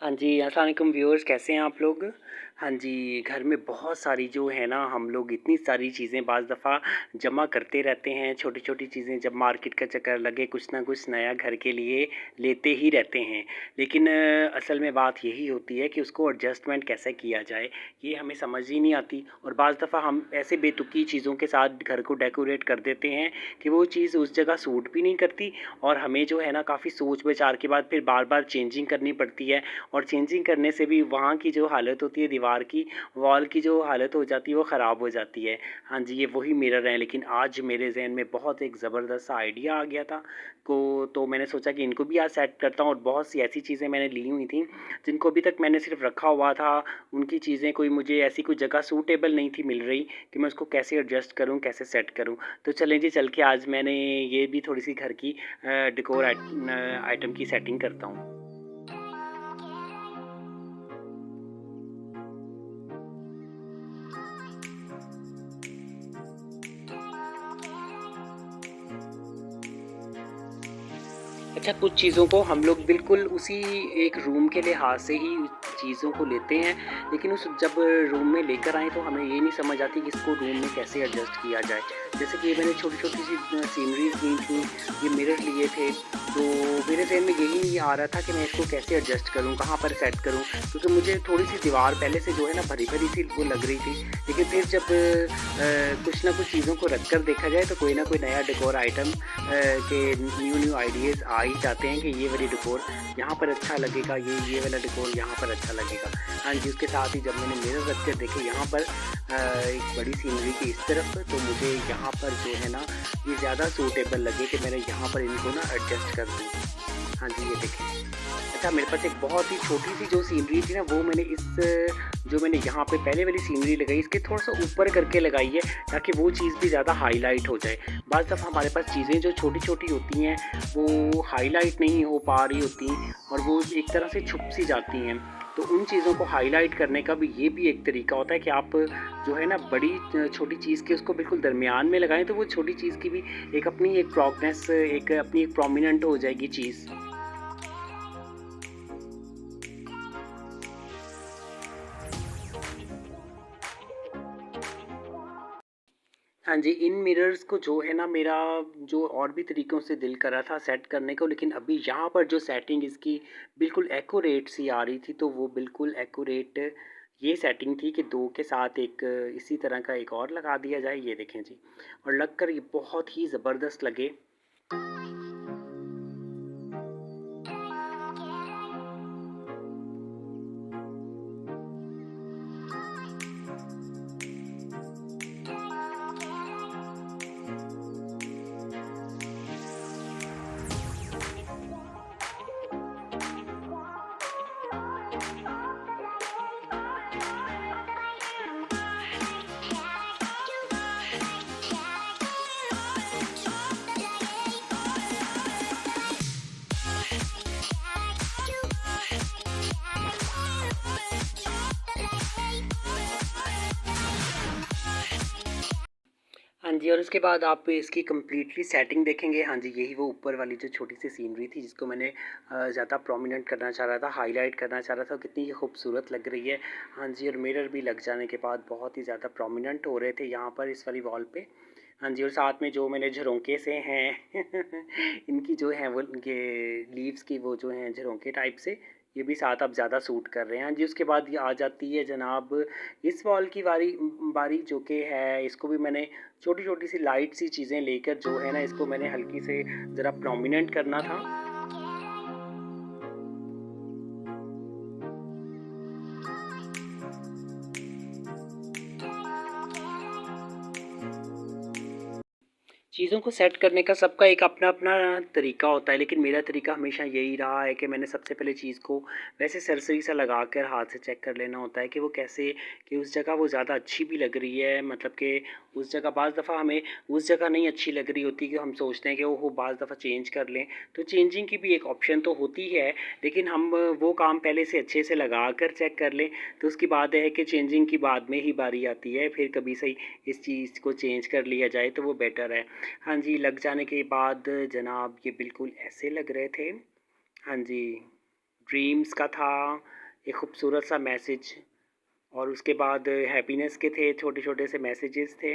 हाँ जी, अस्सलाम वालेकुम व्यूअर्स, कैसे हैं आप लोग? हाँ जी, घर में बहुत सारी जो है ना हम लोग इतनी सारी चीज़ें बाज़ दफ़ा जमा करते रहते हैं, छोटी-छोटी चीज़ें जब मार्केट का चक्कर लगे कुछ ना कुछ नया घर के लिए लेते ही रहते हैं। लेकिन असल में बात यही होती है कि उसको एडजस्टमेंट कैसे किया जाए, ये हमें समझ ही नहीं आती और बाज़ दफ़ा हम ऐसे बेतुकी चीज़ों के साथ घर को डेकोरेट कर देते हैं कि वो चीज़ उस जगह सूट भी नहीं करती और हमें जो है ना काफ़ी सोच-विचार के बाद फिर बार-बार चेंजिंग करनी पड़ती है। और चेंजिंग करने से भी वहाँ की जो हालत होती है दीवार की, वॉल की जो हालत हो जाती है वो ख़राब हो जाती है। हाँ जी, ये वही मिरर हैं, लेकिन आज मेरे ज़हन में बहुत एक ज़बरदस्त सा आइडिया आ गया था को तो मैंने सोचा कि इनको भी आज सेट करता हूँ और बहुत सी ऐसी चीज़ें मैंने ली हुई थी, जिनको अभी तक मैंने सिर्फ़ रखा हुआ था। उनकी चीज़ें कोई मुझे ऐसी कोई जगह सूटेबल नहीं थी मिल रही कि मैं उसको कैसे एडजस्ट करूँ, कैसे सेट करूँ। तो चलें जी, चल के आज मैंने ये भी थोड़ी-सी घर की डेकोर आइटम की सेटिंग करता हूँ। अच्छा, कुछ चीज़ों को हम लोग बिल्कुल उसी एक रूम के लिहाज़ से ही चीज़ों को लेते हैं, लेकिन उस जब रूम में लेकर आएँ तो हमें ये नहीं समझ आती कि इसको रूम में कैसे एडजस्ट किया जाए। जैसे कि मैंने छोटी-छोटी सी सीनरीज़ ली थी, ये मिरर लिए थे, तो मेरे ज़हन में यही नहीं आ रहा था कि मैं इसको कैसे एडजस्ट करूँ, कहाँ पर सेट करूँ? क्योंकि मुझे थोड़ी-सी दीवार पहले से जो है ना भरी-भरी सी वो लग रही थी। लेकिन फिर जब कुछ ना कुछ चीज़ों को रख कर देखा जाए तो कोई ना कोई नया डेकोर आइटम के न्यू आइडियाज़ आ ही जाते हैं कि ये वाली डेकोर यहाँ पर अच्छा लगेगा, ये वाला डेकोर यहाँ पर अच्छा लगेगा। हाँ जी, उसके साथ ही जब मैंने मिरर रख कर देखे यहाँ पर एक बड़ी सीनरी की इस तरफ, तो मुझे यहाँ पर जो है ना ये ज़्यादा सूटेबल लगे कि मैंने यहाँ पर इनको ना एडजस्ट कर दूँ। हाँ जी, ये देखें। अच्छा, मेरे पास एक बहुत ही छोटी-सी जो सीनरी थी ना, वो मैंने जो मैंने यहाँ पे पहले वाली सीनरी लगाई, इसके थोड़ा-सा ऊपर करके लगाई है, ताकि वो चीज़ भी ज़्यादा हाइलाइट हो जाए। बाज़ दफ़ा हमारे पास चीज़ें जो छोटी-छोटी होती हैं, वो हाइलाइट नहीं हो पा रही होती और वो एक तरह से छुप-सी जाती हैं। तो उन चीज़ों को हाइलाइट करने का भी ये भी एक तरीका होता है कि आप जो है ना बड़ी छोटी चीज़ के उसको बिल्कुल दरमियान में लगाएँ, तो वो छोटी चीज़ की भी एक अपनी एक प्रोग्रेस, एक अपनी एक प्रोमिनेंट हो जाएगी चीज़। हाँ जी, इन मिरर्स को जो है ना मेरा जो और भी तरीकों से दिल कर रहा था सेट करने को, लेकिन अभी यहाँ पर जो सेटिंग इसकी बिल्कुल एक्यूरेट सी आ रही थी, तो वो बिल्कुल एक्यूरेट ये सेटिंग थी कि 2 के साथ एक इसी तरह का एक और लगा दिया जाए, ये देखें जी। और लगकर ये बहुत ही ज़बरदस्त लगे। हाँ जी, और उसके बाद आप इसकी कंप्लीटली सेटिंग देखेंगे। हाँ जी, यही वो ऊपर वाली जो छोटी-सी सीनरी थी जिसको मैंने ज़्यादा प्रोमिनेंट करना चाह रहा था, हाइलाइट करना चाह रहा था, कितनी ये खूबसूरत लग रही है। हाँ जी, और मिरर भी लग जाने के बाद बहुत ही ज़्यादा प्रोमिनेंट हो रहे थे यहाँ पर इस वाली वॉल पे। हाँ जी, और साथ में जो मैंने झरोखे से हैं इनकी जो है वो इनके लीव्स की वो जो हैं झरोखे टाइप से, ये भी साथ अब ज़्यादा सूट कर रहे हैं। हाँ जी, उसके बाद ये आ जाती है जनाब इस वॉल की बारी जो कि है, इसको भी मैंने छोटी-छोटी सी लाइट सी चीज़ें लेकर जो है ना इसको मैंने हल्की से ज़रा प्रोमिनेंट करना था। चीज़ों को सेट करने का सबका एक अपना-अपना तरीका होता है, लेकिन मेरा तरीका हमेशा यही रहा है कि मैंने सबसे पहले चीज़ को वैसे सरसरी सा लगाकर हाथ से चेक कर लेना होता है कि वो कैसे, कि उस जगह वो ज़्यादा अच्छी भी लग रही है, मतलब कि उस जगह बाज़ दफ़ा हमें उस जगह नहीं अच्छी लग रही होती कि हम सोचते हैं कि ओहो बाज़ दफ़ा चेंज कर लें, तो चेंजिंग की भी एक ऑप्शन तो होती है, लेकिन हम वो काम पहले से अच्छे से लगा कर चेक कर लें, तो उसकी बात है कि चेंजिंग की बाद में ही बारी आती है, फिर कभी सही इस चीज़ को चेंज कर लिया जाए तो वो बेटर है। हाँ जी, लग जाने के बाद जनाब ये बिल्कुल ऐसे लग रहे थे। हाँ जी, ड्रीम्स का था, एक खूबसूरत सा मैसेज और उसके बाद हैप्पीनेस के थे, छोटे-छोटे से मैसेजेस थे।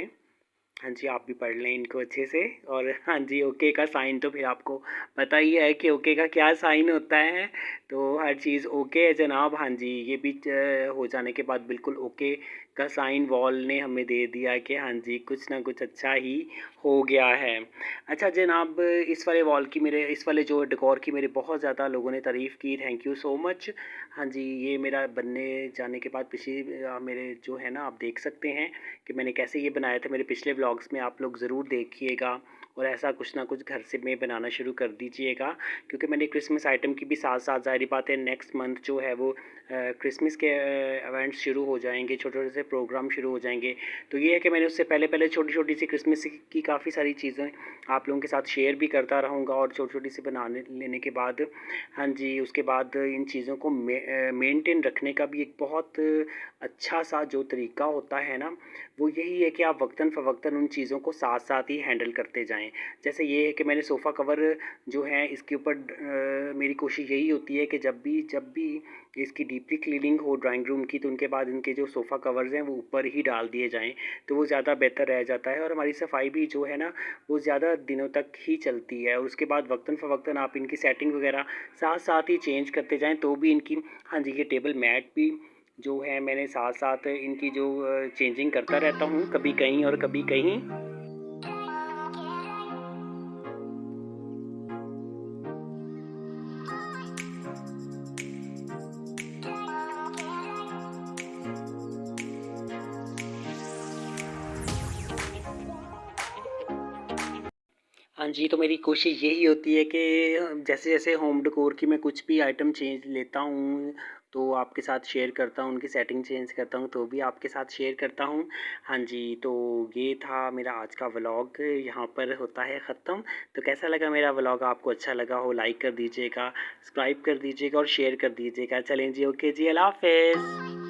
हाँ जी, आप भी पढ़ लें इनको अच्छे से और हाँ जी, ओके का साइन तो फिर आपको पता ही है कि ओके का क्या साइन होता है। तो हर चीज़ ओके है जनाब। हाँ जी, ये भी हो जाने के बाद बिल्कुल ओके का साइन वॉल ने हमें दे दिया कि हाँ जी, कुछ ना कुछ अच्छा ही हो गया है। अच्छा जनाब, इस वाले जो डेकोर की मेरे बहुत ज़्यादा लोगों ने तारीफ़ की, थैंक यू सो मच। हाँ जी, ये मेरा बनने जाने के बाद मेरे जो है ना आप देख सकते हैं कि मैंने कैसे ये बनाया था। मेरे पिछले व्लॉग्स में आप लोग ज़रूर देखिएगा और ऐसा कुछ ना कुछ घर से में बनाना शुरू कर दीजिएगा, क्योंकि मैंने क्रिसमस आइटम की भी साथ-साथ ज़ाहिर-सी बात है नेक्स्ट मंथ जो है वो क्रिसमस के इवेंट्स शुरू हो जाएँगे, छोटे-छोटे से प्रोग्राम शुरू हो जाएँगे। तो ये है कि मैंने उससे पहले-पहले छोटी-छोटी सी क्रिसमस की काफ़ी सारी चीज़ें आप लोगों के साथ शेयर भी करता रहूँगा और छोटी-छोटी सी बनाने लेने के बाद हाँ जी, उसके बाद इन चीज़ों को मेंटेन रखने का भी एक बहुत अच्छा-सा जो तरीका होता है ना, वो यही है कि आप वक़्तन-फ़वक़्तन उन चीज़ों को साथ-साथ ही हैंडल करते जाएँ। जैसे ये है कि मैंने सोफ़ा कवर जो है इसके ऊपर मेरी कोशिश यही होती है कि जब भी इसकी डीपली क्लीनिंग हो ड्राइंग रूम की, तो उनके बाद इनके जो सोफ़ा कवर्स हैं वो ऊपर ही डाल दिए जाएँ, तो वो ज़्यादा बेहतर रह जाता है और हमारी सफाई भी जो है ना वो ज़्यादा दिनों तक ही चलती है। और उसके बाद वक़्तन-फ़वक़्तन आप इनकी सेटिंग वग़ैरह साथ-साथ ही चेंज करते जाएँ, तो भी इनकी हाँ जी, ये टेबल मैट भी जो है मैंने साथ-साथ इनकी जो चेंजिंग करता रहता हूँ, कभी कहीं और कभी कहीं। हाँ जी, तो मेरी कोशिश यही होती है कि जैसे-जैसे होम डेकोर की मैं कुछ भी आइटम चेंज लेता हूँ, तो आपके साथ शेयर करता हूँ, उनकी सेटिंग चेंज करता हूँ, तो भी आपके साथ शेयर करता हूँ। हाँ जी, तो ये था मेरा आज का व्लॉग, यहाँ पर होता है ख़त्म। तो कैसा लगा मेरा व्लॉग? आपको अच्छा लगा हो, लाइक कर दीजिएगा, सब्सक्राइब कर दीजिएगा और शेयर कर दीजिएगा। चलें जी, ओके जी, अल्लाह हाफ़िज़।